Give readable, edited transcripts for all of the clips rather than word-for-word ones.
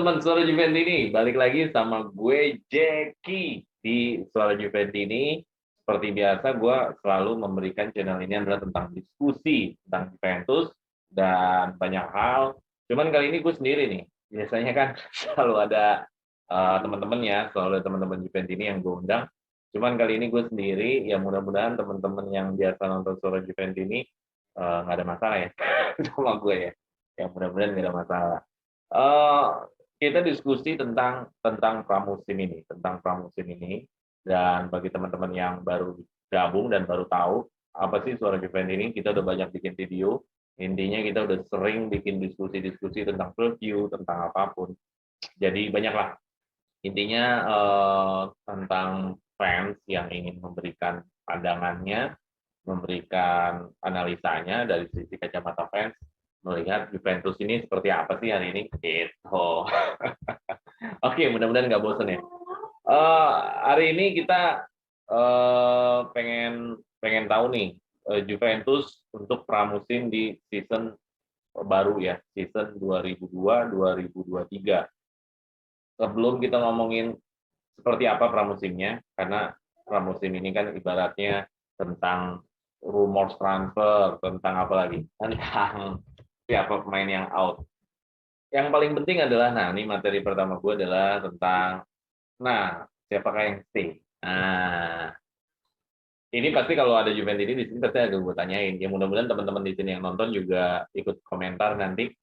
teman-teman Suara Juventini, balik lagi sama gue Jeki di Suara Juventini. Seperti biasa, gue selalu memberikan channel ini adalah tentang diskusi tentang Juventus dan banyak hal. Cuman kali ini gue sendiri nih. Biasanya kan selalu ada teman-teman ya, selalu ada teman-teman Juventini yang gue undang. Cuman kali ini gue sendiri, ya mudah-mudahan teman-teman yang biasa nonton Suara Juventini nggak ada masalah ya sama gue ya. Yang mudah-mudahan nggak ada masalah. Eh, kita diskusi tentang pramusim ini dan bagi teman-teman yang baru gabung dan baru tahu apa sih Suara Juventus ini, kita udah banyak bikin video. Intinya kita udah sering bikin diskusi-diskusi tentang preview, tentang apapun. Jadi banyaklah. Intinya tentang fans yang ingin memberikan pandangannya, memberikan analisanya dari sisi kacamata fans, melihat Juventus ini seperti apa sih hari ini gitu. Oke, mudah-mudahan nggak bosan ya. Hari ini kita pengen pengen tahu nih Juventus untuk pramusim di season baru ya, season 2002-2023. Sebelum kita ngomongin seperti apa pramusimnya, karena pramusim ini kan ibaratnya tentang rumor transfer, tentang apa lagi? Tentang siapa pemain yang out. Yang paling penting adalah, nah ini materi pertama gue adalah tentang, nah siapakah yang stay? Nah, ini pasti kalau ada Juventus ini di sini pasti ada gue tanyain. Ya mudah-mudahan teman-teman di sini yang nonton juga ikut komentar nanti.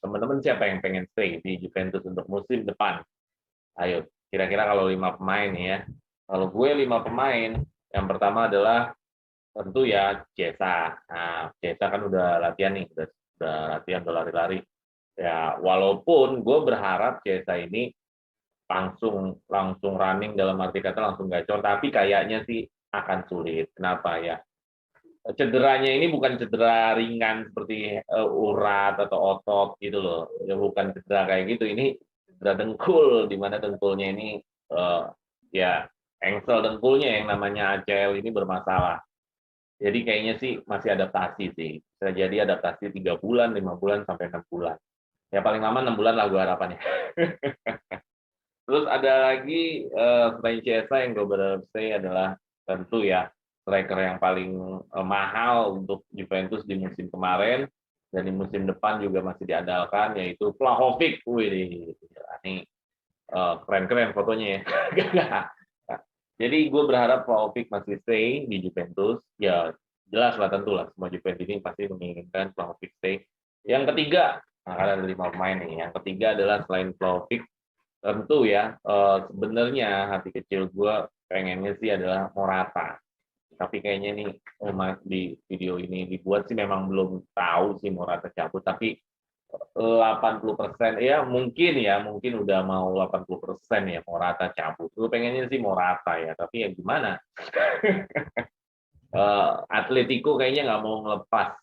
Teman-teman siapa yang pengen stay di Juventus untuk musim depan? Ayo, kira-kira kalau 5 pemain ya. Kalau gue 5 pemain, yang pertama adalah tentu ya Jesa. Nah, Jesa kan udah latihan nih, udah latihan, udah lari-lari. Ya, walaupun gue berharap Jesa ini langsung running dalam arti kata langsung gacor, tapi kayaknya sih akan sulit. Kenapa ya? Cederanya ini bukan cedera ringan seperti urat atau otot gitu loh. Ya bukan cedera kayak gitu. Ini cedera dengkul, di mana dengkulnya ini ya engsel dengkulnya yang namanya ACL ini bermasalah. Jadi kayaknya sih masih adaptasi sih. Bisa jadi adaptasi 3 bulan, 5 bulan, sampai 6 bulan. Ya paling lama 6 bulan lah gue harapannya. Terus ada lagi selain Chiesa yang gue berharap say adalah tentu ya striker yang paling mahal untuk Juventus di musim kemarin dan di musim depan juga masih diandalkan, yaitu Vlahovic. Wih, ini keren-keren fotonya ya. Jadi gue berharap Vlahovic masih stay di Juventus. Ya jelas lah, tentu lah semua Juventus ini pasti menginginkan Vlahovic stay. Yang ketiga, nah, karena ada 5 pemain nih. Yang ketiga adalah selain Vlahovic, tentu ya sebenarnya hati kecil gue pengennya sih adalah Morata. Tapi kayaknya nih di video ini dibuat sih memang belum tahu sih Morata cabut. Tapi 80% ya mungkin udah mau 80% ya Morata cabut. Gue pengennya sih Morata ya, tapi ya gimana? Atletico kayaknya nggak mau ngelepas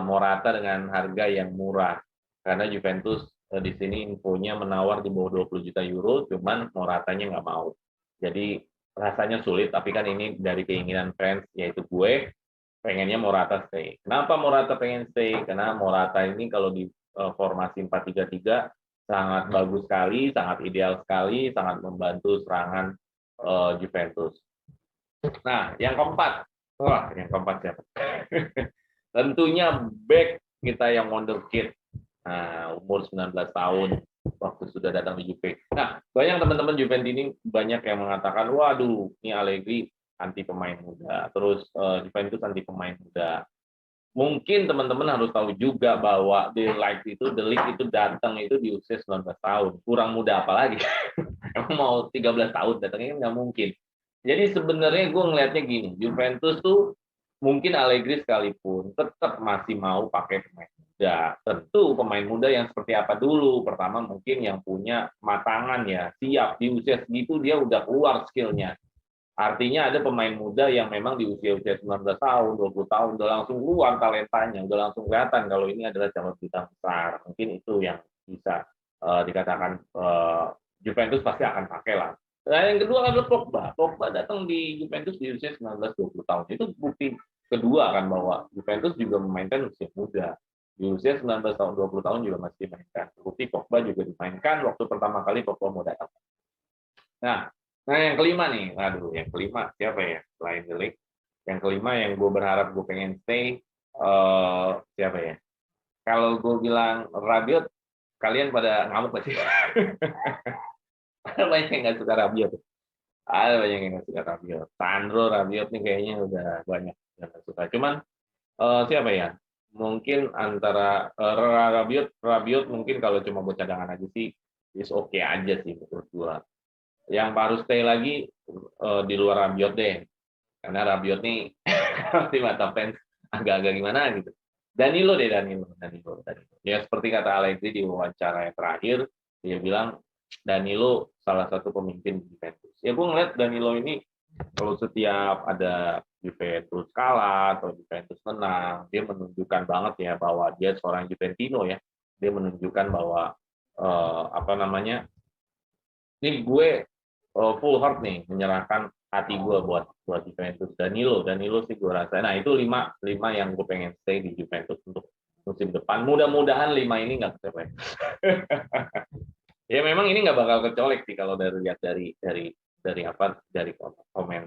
Morata dengan harga yang murah, karena Juventus di sini infonya menawar di bawah 20 juta euro, cuman Moratanya nggak mau. Jadi rasanya sulit, tapi kan ini dari keinginan fans, yaitu gue pengennya Morata stay. Kenapa Morata pengen stay? Karena Morata ini kalau di formasi 4-3-3 sangat bagus sekali, sangat ideal sekali, sangat membantu serangan Juventus. Nah, yang keempat siapa? Tentunya back kita yang wonderkid. Nah, umur 19 tahun waktu sudah datang di Juve. Nah, banyak teman-teman Juventus ini banyak yang mengatakan, waduh, ini Allegri anti pemain muda. Terus Juventus anti pemain muda. Mungkin teman-teman harus tahu juga bahwa The Ligt itu datang itu di usia 19 tahun. Kurang muda apalagi. Emang mau 13 tahun datangnya kan nggak mungkin. Jadi sebenarnya gue ngelihatnya gini, Juventus tuh mungkin Allegri sekalipun tetap masih mau pakai pemain muda. Tentu pemain muda yang seperti apa dulu. Pertama mungkin yang punya matangan ya, siap di usia segitu dia udah keluar skillnya. Artinya ada pemain muda yang memang di usia-usia 19 tahun, 20 tahun udah langsung keluar talentanya, udah langsung kelihatan kalau ini adalah calon bintang besar. Mungkin itu yang bisa dikatakan Juventus pasti akan pakai lah. Nah, yang kedua adalah Pogba. Pogba datang di Juventus di usia 19-20 tahun. Itu bukti kedua kan bahwa Juventus juga memainkan usia muda. Di usia 19 tahun, 20 tahun juga masih dimainkan. Terbukti Pogba juga dimainkan waktu pertama kali Pogba mau datang. Nah, yang kelima nih, waduh, yang kelima siapa ya selain The Ligt? Yang kelima yang gue berharap gue pengen stay, siapa ya? Kalau gue bilang Rabiot, kalian pada ngamuk gak sih? Banyak yang nggak suka Rabiot. Ada banyak yang nggak suka Rabiot. Sandro Rabiot nih kayaknya udah banyak yang nggak suka. Cuman siapa ya? Mungkin antara Rabiot mungkin kalau cuma buat cadangan aja sih, is oke aja sih menurut gua. Yang harus stay lagi di luar Rabiot deh, karena Rabiot nih di mata fans agak-agak gimana gitu. Danilo. Ya seperti kata Allegri di wawancara yang terakhir, dia bilang Danilo salah satu pemimpin Juventus. Ya gue ngeliat Danilo ini kalau setiap ada Juventus kalah atau Juventus menang, dia menunjukkan banget ya bahwa dia seorang Juventino ya. Dia menunjukkan bahwa apa namanya, ini gue full heart nih menyerahkan hati gue buat Juventus. Danilo sih gue rasa. Nah itu lima yang gue pengen stay di Juventus untuk musim depan. Mudah-mudahan lima ini nggak kecolek. Ya memang ini nggak bakal kecolek sih kalau lihat dari komen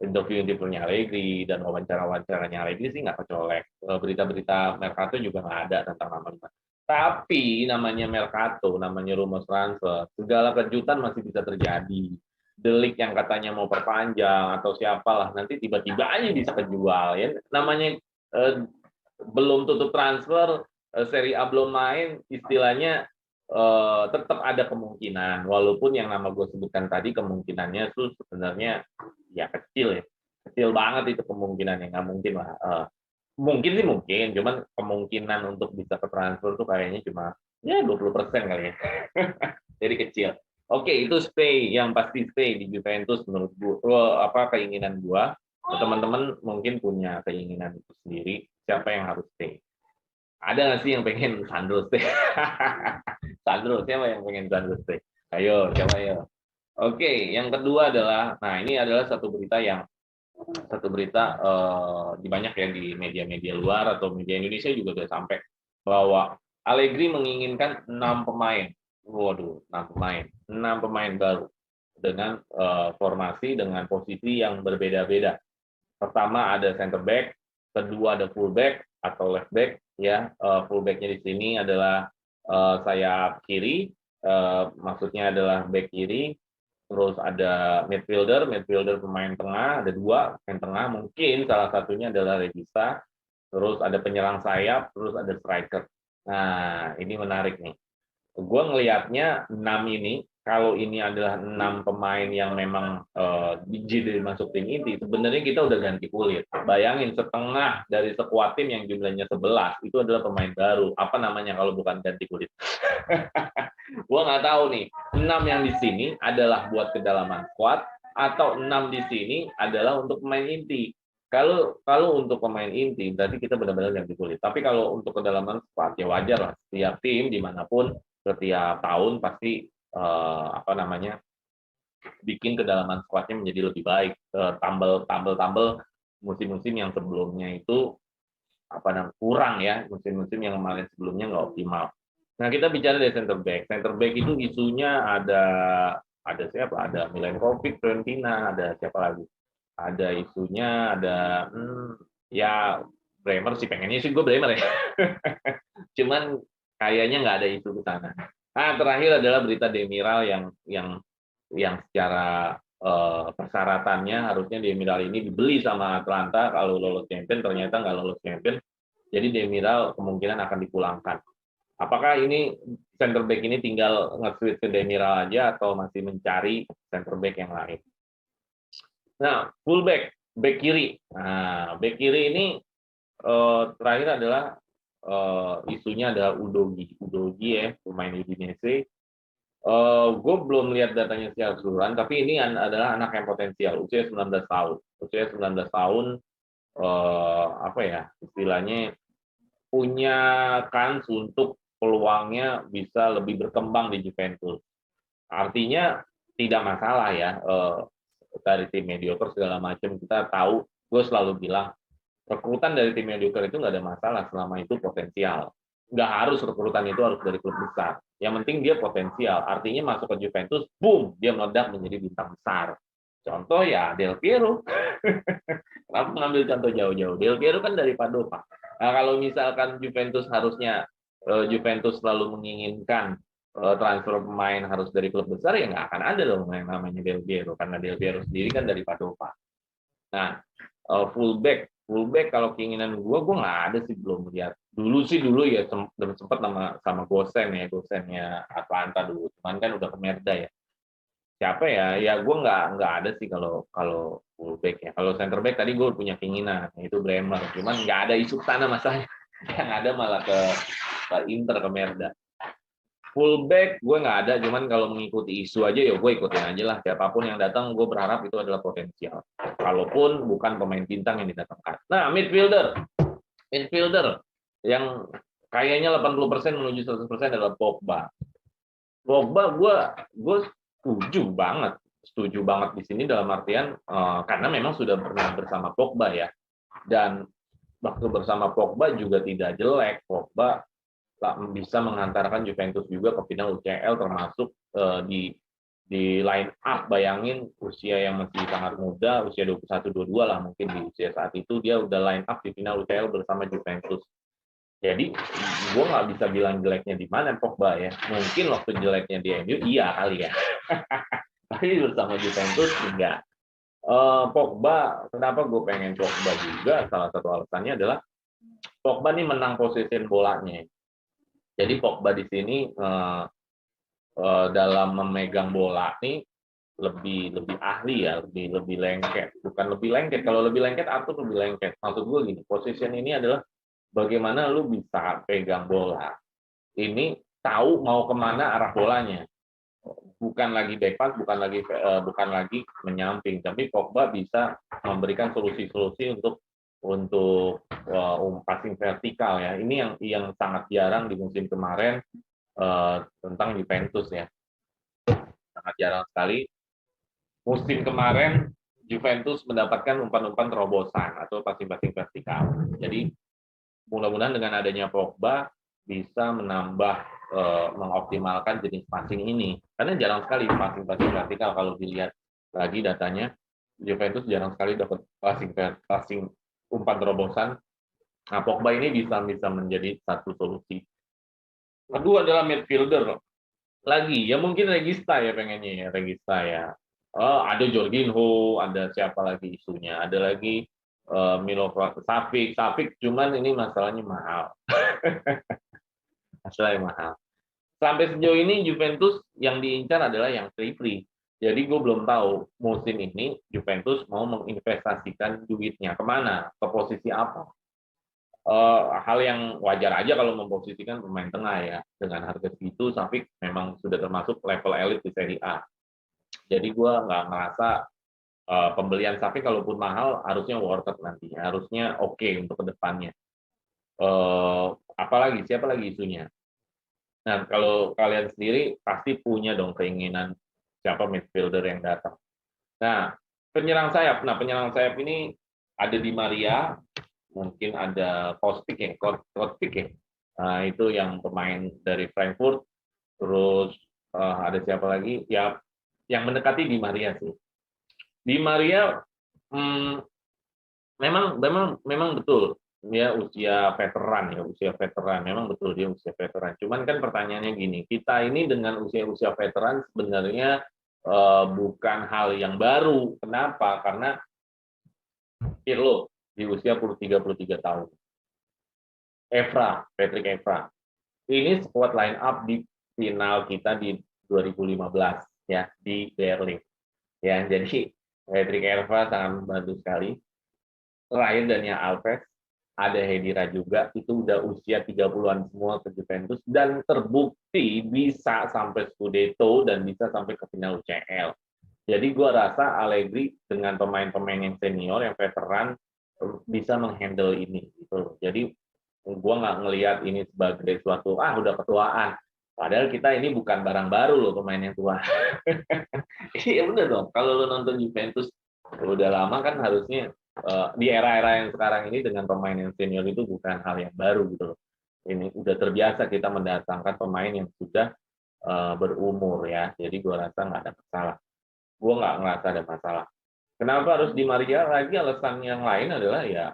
interviewnya Allegri dan wawancaranya Allegri sih nggak kecolek. Berita-berita Mercato juga nggak ada tentang nama lima. Tapi namanya Mercato, namanya rumus transfer, segala kejutan masih bisa terjadi. The Ligt yang katanya mau perpanjang atau siapalah nanti tiba-tiba aja bisa kejual ya. Namanya belum tutup transfer, Serie A belum main, istilahnya tetap ada kemungkinan. Walaupun yang nama gue sebutkan tadi kemungkinannya tuh sebenarnya ya kecil banget itu kemungkinannya, nggak mungkin lah. Mungkin sih mungkin, cuman kemungkinan untuk bisa ke transfer tuh kayaknya cuma ya 20% kali ya. Jadi kecil. Oke, itu stay, yang pasti stay di Juventus menurut gua. Apa keinginan gua? Teman-teman mungkin punya keinginan itu sendiri. Siapa yang harus stay? Ada nggak sih yang pengen Sandro stay? Sandro, siapa yang pengen Sandro stay? Ayo, siapa ya? Oke, yang kedua adalah, nah ini adalah satu berita di banyak ya di media-media luar atau media Indonesia juga sudah sampai bahwa Allegri menginginkan 6 pemain. Waduh, 6 pemain baru dengan formasi dengan posisi yang berbeda-beda. Pertama ada center back, kedua ada full back atau left back ya. Full backnya di sini adalah sayap kiri, maksudnya adalah back kiri. Terus ada midfielder pemain tengah, ada 2 pemain tengah, mungkin salah satunya adalah Regista. Terus ada penyerang sayap, terus ada striker. Nah, ini menarik nih. Gue ngelihatnya 6 ini, kalau ini adalah 6 pemain yang memang jadi masuk tim inti, sebenarnya kita udah ganti kulit. Bayangin setengah dari sekuat tim yang jumlahnya 11 itu adalah pemain baru. Apa namanya kalau bukan ganti kulit? Gua nggak tahu nih, 6 yang di sini adalah buat kedalaman squad atau 6 di sini adalah untuk pemain inti. Kalau untuk pemain inti berarti kita benar-benar ganti kulit. Tapi kalau untuk kedalaman squad ya wajar lah. Setiap tim dimanapun setiap tahun pasti apa namanya bikin kedalaman squadnya menjadi lebih baik. Tambel musim-musim yang sebelumnya itu apa namanya kurang ya, musim-musim yang kemarin sebelumnya nggak optimal. Nah, kita bicara dari center back. Center back itu isunya ada siapa? Ada Milenkovic, Fiorentina, ada siapa lagi? Ada isunya, ada ya Bremer sih, pengennya sih gue Bremer ya. Cuman kayaknya nggak ada isu ke sana. Nah, terakhir adalah berita Demiral yang secara persyaratannya harusnya Demiral ini dibeli sama Atlanta kalau lolos champion, ternyata nggak lolos champion. Jadi Demiral kemungkinan akan dipulangkan. Apakah ini center back ini tinggal nge-switch ke Demiral aja atau masih mencari center back yang lain? Nah, full back kiri. Nah, back kiri ini terakhir adalah isunya ada Udogi ya, pemain Udinese. Gue belum lihat datanya secara keseluruhan, tapi ini adalah anak yang potensial, usia 19 tahun. Usia 19 tahun, apa ya, istilahnya punya kans untuk peluangnya bisa lebih berkembang di Juventus. Artinya tidak masalah ya, dari tim mediocre segala macam. Kita tahu, gue selalu bilang, rekrutan dari tim mediocre itu nggak ada masalah selama itu potensial. nggak harus rekrutan itu harus dari klub besar. Yang penting dia potensial. Artinya masuk ke Juventus, boom, dia meledak menjadi bintang besar. Contoh ya Del Piero. Kenapa mengambil contoh jauh-jauh? Del Piero kan dari Padova. Nah, kalau misalkan Juventus harusnya Juventus selalu menginginkan transfer pemain harus dari klub besar, ya nggak akan ada dong yang namanya Del Piero, karena Del Piero sendiri kan dari Padova. Nah, fullback kalau keinginan gue nggak ada sih, belum lihat. Dulu ya sempat sama Gosennya Atlanta dulu, cuman kan udah ke Merda ya. Siapa ya? Ya gue nggak ada sih kalau fullback ya. Kalau center back tadi gue punya keinginan, itu Bremer, cuman nggak ada isu sana masalahnya. Yang ada malah ke Inter, ke Merda. Fullback gue nggak ada, cuman kalau mengikuti isu aja ya gue ikutin aja lah. Siapapun yang datang gue berharap itu adalah potensial. Kalaupun bukan pemain bintang yang didatangkan. Nah, midfielder yang kayaknya 80% menuju 100% adalah Pogba. Pogba gue setuju banget di sini dalam artian karena memang sudah pernah bersama Pogba ya. Dan waktu bersama Pogba juga tidak jelek. Pogba bisa menghantarkan Juventus juga ke final UCL, termasuk di line up. Bayangin usia yang masih sangat muda, usia 21-22 lah mungkin di usia saat itu, dia udah line up di final UCL bersama Juventus. Jadi gue nggak bisa bilang jeleknya di mana Pogba ya. Mungkin waktu jeleknya di MU iya kali ya. Tapi bersama Juventus enggak. Pogba, kenapa gue pengen Pogba juga? Salah satu alasannya adalah Pogba nih menang posisi bolanya. Jadi Pogba di sini dalam memegang bola nih lebih ahli ya, lebih lengket. Bukan lebih lengket. Kalau lebih lengket, Arthur lebih lengket. Maksud gue gini, position ini adalah bagaimana lu bisa pegang bola. Ini tahu mau kemana arah bolanya. Bukan lagi back pass, bukan lagi menyamping, tapi Pogba bisa memberikan solusi-solusi untuk passing vertikal ya. Ini yang sangat jarang di musim kemarin tentang Juventus ya. Sangat jarang sekali. Musim kemarin Juventus mendapatkan umpan-umpan terobosan atau passing-passing vertikal. Jadi mudah-mudahan dengan adanya Pogba bisa menambah mengoptimalkan jenis passing ini. Karena jarang sekali passing-passing vertikal, kalau dilihat lagi datanya, Juventus jarang sekali dapat passing umpan terobosan. Nah, Pogba ini bisa menjadi satu solusi. Kedua adalah midfielder. Lagi, ya mungkin Regista ya pengennya ya, Regista ya. Ada Jorginho, ada siapa lagi isunya, ada lagi Milovan Savic, cuman ini masalahnya mahal. Masalahnya mahal. Sampai sejauh ini Juventus yang diincar adalah yang free. Jadi gue belum tahu musim ini Juventus mau menginvestasikan duitnya kemana, ke posisi apa. Hal yang wajar aja kalau memposisikan pemain tengah ya. Dengan harga segitu, Savic memang sudah termasuk level elit di Serie A. Jadi gue nggak merasa pembelian Savic kalaupun mahal harusnya worth it nantinya, harusnya oke untuk kedepannya. Apalagi siapa lagi isunya? Nah, kalau kalian sendiri pasti punya dong keinginan siapa midfielder yang datang. Nah, penyerang sayap ini ada Di Maria, mungkin ada Kostic ya. Nah, itu yang pemain dari Frankfurt. Terus ada siapa lagi? Ya, yang mendekati Di Maria sih. Di Maria memang betul dia usia veteran, memang betul dia usia veteran. Cuman kan pertanyaannya gini, kita ini dengan usia veteran sebenarnya bukan hal yang baru. Kenapa? Karena Pirlo di usia 33 tahun. Patrick Evra. Ini squad line up di final kita di 2015 ya di Berlin. Ya, jadi Patrick Evra sangat membantu sekali. Terakhir Daniel Alves, ada Hedira juga, itu udah usia 30-an semua ke Juventus, dan terbukti bisa sampai Scudetto dan bisa sampai ke final UCL. Jadi gue rasa Allegri dengan pemain-pemain yang senior, yang veteran, bisa menghandle ini. Gitu. Jadi gue nggak ngelihat ini sebagai suatu, udah ketuaan. Padahal kita ini bukan barang baru loh pemain yang tua. Iya bener dong, kalau lo nonton Juventus udah lama kan harusnya di era-era yang sekarang ini dengan pemain yang senior itu bukan hal yang baru gitu loh. ini udah terbiasa kita mendatangkan pemain yang sudah berumur ya. Jadi gue rasa nggak ada masalah. Gue nggak ngerasa ada masalah. Kenapa harus Di Maria lagi? Alasan yang lain adalah ya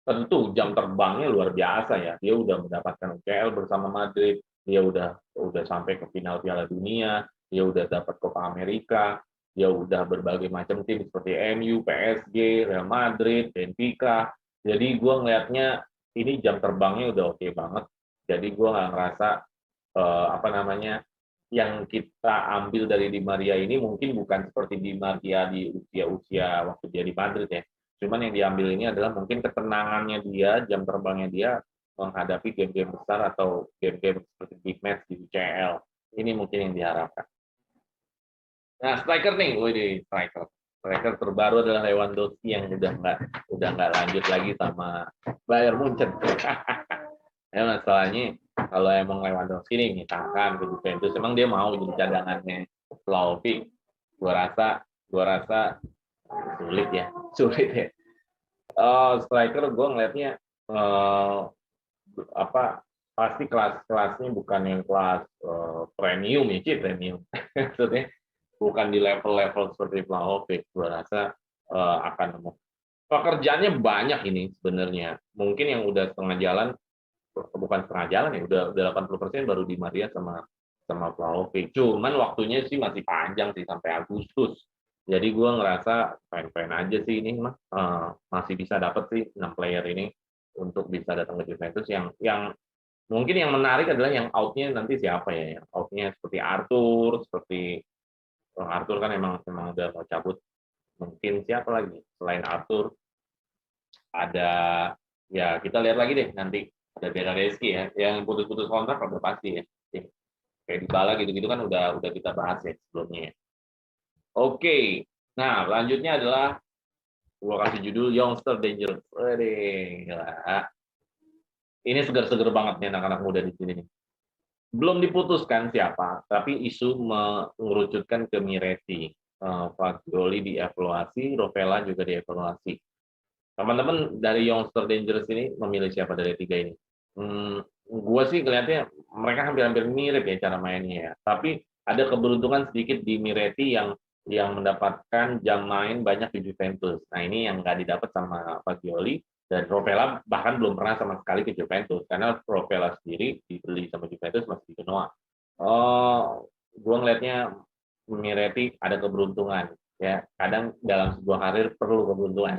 tentu jam terbangnya luar biasa ya. Dia udah mendapatkan UCL bersama Madrid, dia udah sampai ke final Piala Dunia, dia udah dapat Copa America, dia udah berbagai macam tim seperti MU, PSG, Real Madrid, Benfica. Jadi gue ngelihatnya ini jam terbangnya udah oke banget. Jadi gue nggak ngerasa apa namanya yang kita ambil dari Di Maria ini mungkin bukan seperti Di Maria di usia-usia waktu dia di Madrid ya. Cuman yang diambil ini adalah mungkin ketenangannya dia, jam terbangnya dia menghadapi game-game besar atau game-game seperti big match di UCL. Ini mungkin yang diharapkan. Nah, striker nih, wih, striker. Striker terbaru adalah Lewandowski yang udah nggak lanjut lagi sama Bayern Munchen. Ya masalahnya kalau emang Lewandowski nih misalkan ke Juventus, emang dia mau jadi cadangannya Vlahovic. Gua rasa sulit ya, sulit ya. Striker gue ngelihatnya apa pasti kelasnya bukan yang kelas premium ya, premium. Maksudnya bukan di level-level seperti Vlahovic. Gue rasa akan pekerjaannya banyak ini sebenarnya. Mungkin yang udah setengah jalan, bukan setengah jalan ya, udah 80% baru Di Maria sama Vlahovic. Cuman waktunya sih masih panjang sih sampai Agustus. Jadi gue ngerasa fine-fine aja sih ini mah masih bisa dapat sih 6 player ini untuk bisa datang ke Juventus. Yang mungkin yang menarik adalah yang outnya nanti siapa ya? Yang outnya seperti Arthur kan emang udah mau cabut. Mungkin siapa lagi selain Arthur? Ada ya kita lihat lagi deh nanti ada Bernardeschi ya yang putus-putus kontrak udah pasti ya. Kayak Dybala gitu-gitu kan udah kita bahas ya sebelumnya. Oke. Nah, selanjutnya adalah gua kasih judul Youngster Dangerous. Waduh, ini segar-segar banget nih anak-anak muda di sini nih. Belum diputuskan siapa, tapi isu mengerucutkan ke Miretti. Fagioli dievaluasi, Rovella juga dievaluasi. Teman-teman dari Youngster Dangerous ini memilih siapa dari tiga ini? Gue sih kelihatannya mereka hampir-hampir mirip ya cara mainnya ya. Tapi ada keberuntungan sedikit di Miretti yang mendapatkan jam main banyak di Juventus. Nah ini yang nggak didapat sama Fagioli, dan Rovella bahkan belum pernah sama sekali ke Juventus karena Rovella sendiri dibeli sama Juventus masih di Genoa. Gue ngelihatnya Miretti ada keberuntungan ya. Kadang dalam sebuah karir perlu keberuntungan.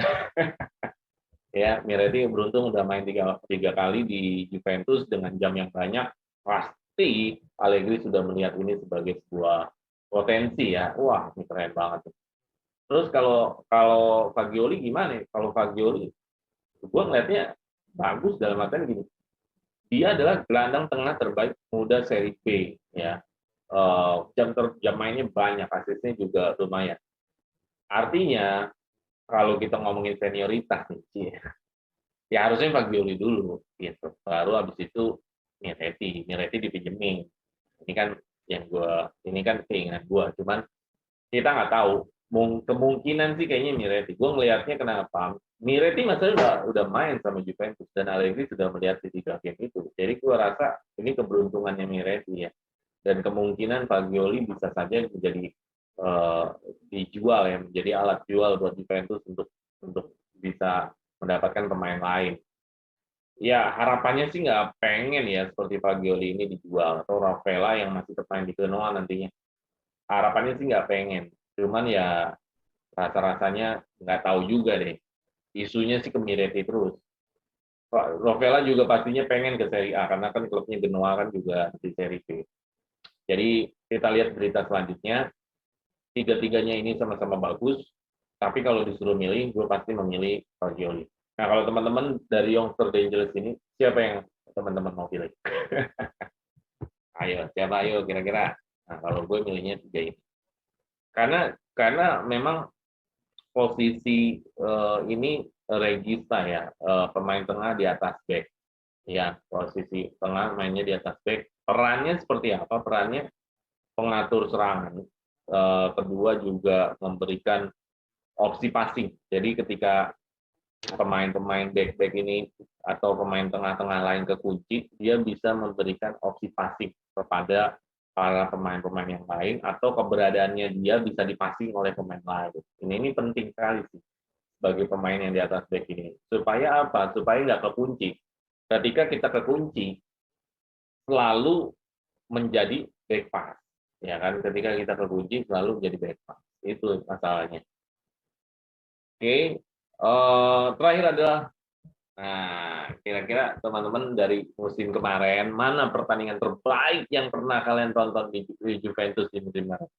Ya, Miretti beruntung udah main tiga kali di Juventus dengan jam yang banyak. Pasti Allegri sudah melihat ini sebagai sebuah potensi ya. Wah, ini keren banget. Terus kalau Fagioli gimana? Kalau Fagioli, gue ngeliatnya bagus dalam artian gini. Dia adalah gelandang tengah terbaik muda seri B ya. Jam mainnya banyak, asisnya juga lumayan. Artinya kalau kita ngomongin senioritas nih, ya harusnya Fagioli dulu gitu. Baru habis itu Miretti dipinjemin. Ini kan keinginan gue. Cuman kita nggak tahu. Kemungkinan sih kayaknya Miretti. Gue ngelihatnya kenapa? Miretti masalahnya udah main sama Juventus dan Allegri sudah melihat di tiga game itu. Jadi gue rasa ini keberuntungannya Miretti ya. Dan kemungkinan Fagioli bisa saja menjadi dijual ya, menjadi alat jual buat Juventus untuk bisa mendapatkan pemain lain. Ya harapannya sih nggak pengen ya seperti Fagioli ini dijual atau Rovella yang masih bermain di Genoa nantinya. Harapannya sih nggak pengen. Cuman ya rasa-rasanya nggak tahu juga deh. Isunya sih ke Miretti terus. Rovella juga pastinya pengen ke Serie A karena kan klubnya Genoa kan juga di Serie B. Jadi kita lihat berita selanjutnya. Tiga-tiganya ini sama-sama bagus, tapi kalau disuruh milih, gue pasti memilih Fagioli. Nah, kalau teman-teman dari Youngster Dangerous ini, siapa yang teman-teman mau pilih? Siapa ayo kira-kira? Nah, kalau gue milihnya tiga ini. Karena memang posisi ini Regista ya, pemain tengah di atas back. Ya, posisi tengah mainnya di atas back. Perannya seperti apa? Perannya pengatur serangan. Kedua juga memberikan opsi passing. Jadi ketika pemain-pemain back-back ini atau pemain tengah-tengah lain ke kunci, dia bisa memberikan opsi passing kepada para pemain-pemain yang lain atau keberadaannya dia bisa dipasing oleh pemain lain. Ini penting sekali sih bagi pemain yang di atas back ini. Supaya apa? Supaya nggak kekunci. Ketika kita kekunci, selalu menjadi back pass. Ya kan? Ketika kita kekunci, selalu menjadi back pass. Itu masalahnya. Oke. Terakhir adalah, nah, kira-kira teman-teman dari musim kemarin, mana pertandingan terbaik yang pernah kalian tonton di Juventus di musim kemarin?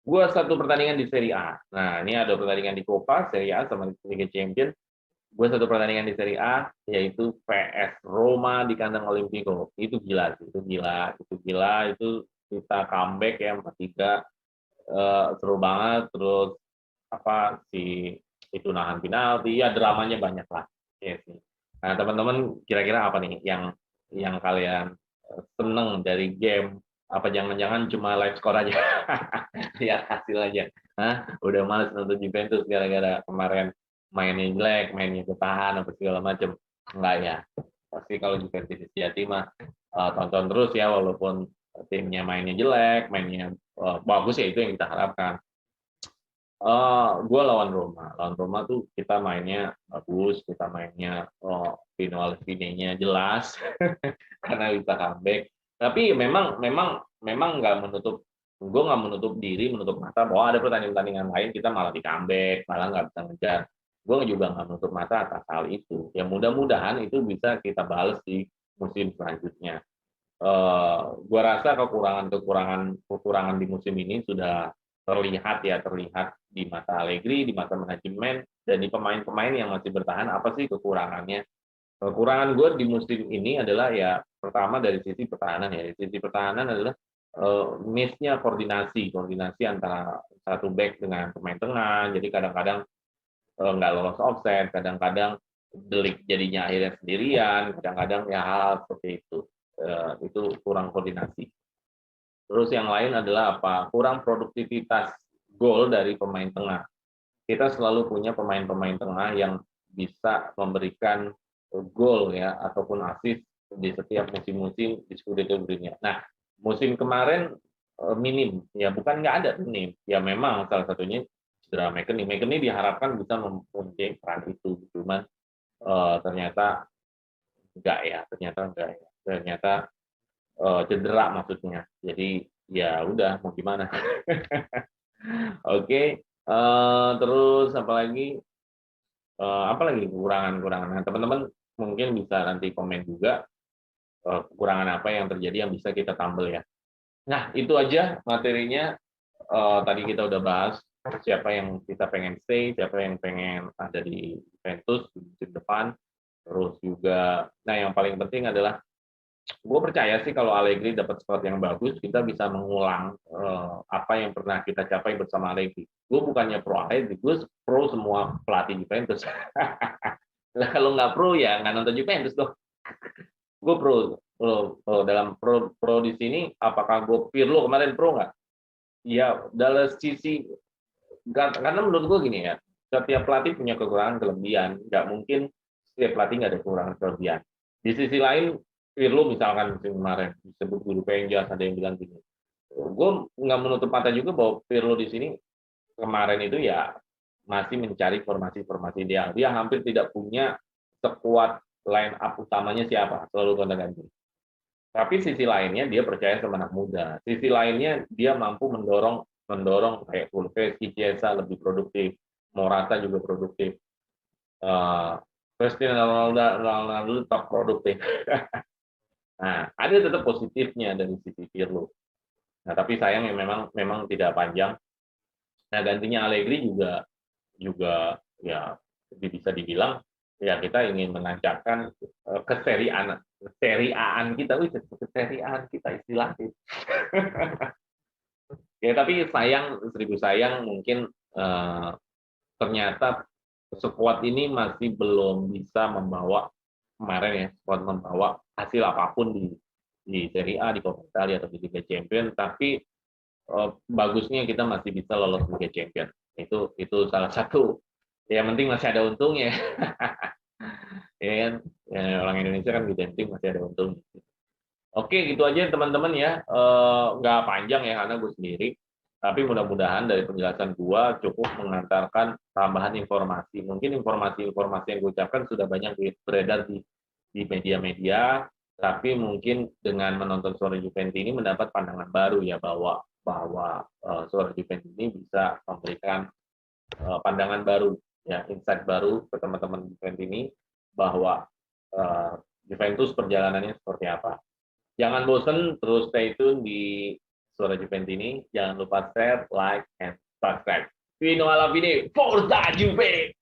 Gua satu pertandingan di Serie A. Nah, ini ada pertandingan di Coppa, Serie A sama Liga Champions. Gue satu pertandingan di Serie A, yaitu PS Roma di kandang Olimpico. Itu gila, itu kita comeback ya 4-3, seru banget. Terus apa si itu nahan penalti, ya dramanya banyak lah. Ya sih. Nah, teman-teman kira-kira apa nih yang kalian seneng dari game? Apa jangan-jangan cuma live score aja? Ya hasil aja. Udah males nonton Juventus gara-gara kemarin mainnya jelek, mainnya ketahan, apa segala macam. Enggak ya. Pasti kalau Juventus sejati mah tonton terus ya, walaupun timnya mainnya jelek, mainnya bagus ya, itu yang kita harapkan. Gue lawan Roma. Lawan Roma tuh kita mainnya bagus, kita mainnya final nya jelas karena bisa comeback. Tapi memang nggak menutup, gue nggak menutup diri, menutup mata bahwa ada pertandingan-pertandingan lain kita malah di comeback, malah nggak bisa ngejar. Gue juga nggak menutup mata atas hal itu. Ya mudah-mudahan itu bisa kita balas di musim selanjutnya. Gue rasa kekurangan di musim ini sudah terlihat di mata Allegri, di mata manajemen, dan di pemain-pemain yang masih bertahan. Apa sih kekurangannya? Kekurangan gue di musim ini adalah ya pertama dari sisi pertahanan ya. Dari sisi pertahanan adalah miss-nya koordinasi antara satu back dengan pemain tengah. Jadi kadang-kadang nggak lolos offset, kadang-kadang delik jadinya akhirnya sendirian, kadang-kadang ya hal seperti itu. Itu kurang koordinasi. Terus yang lain adalah apa? Kurang produktivitas gol dari pemain tengah. Kita selalu punya pemain-pemain tengah yang bisa memberikan gol ya ataupun assist di setiap musim-musim di Scudetto berikutnya. Nah, musim kemarin minim, ya bukan nggak ada, minim. Ya memang salah satunya cedera McKennie. McKennie diharapkan bisa mempunyai peran itu, cuman ternyata enggak ya, ternyata cedera maksudnya. Jadi ya udah mau gimana. Oke, terus apalagi kekurangan-kekurangan. Nah, teman-teman mungkin bisa nanti komen juga kekurangan apa yang terjadi yang bisa kita tambal ya. Nah, itu aja materinya. Tadi kita udah bahas siapa yang kita pengen stay, siapa yang pengen ada di Juventus di musim depan. Terus juga, nah yang paling penting adalah gue percaya sih kalau Allegri dapat squad yang bagus, kita bisa mengulang apa yang pernah kita capai bersama Allegri. Gue bukannya pro Allegri, gue pro semua pelatih Juventus. Nah, kalau nggak pro ya nggak nonton Juventus dong. Gue pro dalam pro di sini. Apakah gue Pirlo kemarin pro nggak? Ya dalam sisi, karena menurut gue gini ya, setiap pelatih punya kekurangan kelebihan, nggak mungkin setiap pelatih nggak ada kekurangan kelebihan. Di sisi lain, Pirlo misalkan musim kemarin disebut guru penjas, ada yang bilang gini. Gue nggak menutup mata juga bahwa Pirlo di sini kemarin itu ya masih mencari formasi-formasi ideal. Dia hampir tidak punya sekuat line up utamanya siapa, selalu gonta-ganti. Tapi sisi lainnya dia percaya sama anak muda. Sisi lainnya dia mampu mendorong kayak Fulveschi, Chiesa lebih produktif, Morata juga produktif. Cristiano Ronaldo tetap produktif. Nah, ada tetap positifnya dari sisi Pirlo. Nah, tapi sayangnya memang tidak panjang. Nah, gantinya Allegri juga ya bisa dibilang ya kita ingin menancapkan keseriaan kita, keseriaan kita istilahnya. Ya, tapi seribu sayang mungkin ternyata skuad ini masih belum bisa membawa kemarin ya, skuad membawa hasil apapun di Serie A, di Coppa Italia atau di Liga Champions, tapi bagusnya kita masih bisa lolos Liga Champions. Itu salah satu Ya, yang penting masih ada untungnya. Ya kan? Ya, orang Indonesia kan gitu, yang penting masih ada untungnya. Oke, gitu aja teman-teman ya. Nggak panjang ya karena gue sendiri. Tapi mudah-mudahan dari penjelasan gue cukup mengantarkan tambahan informasi. Mungkin informasi-informasi yang gue ucapkan sudah banyak beredar di media-media, tapi mungkin dengan menonton Suara Juventi ini mendapat pandangan baru ya bahwa bahwa Suara Juventi ini bisa memberikan pandangan baru, ya insight baru ke teman-teman Juventi ini bahwa uh, Juventus perjalanannya seperti apa. Jangan bosan, terus stay tune di Suara Juventi ini. Jangan lupa share, like, and subscribe. Vino Alavini, Forza Juve!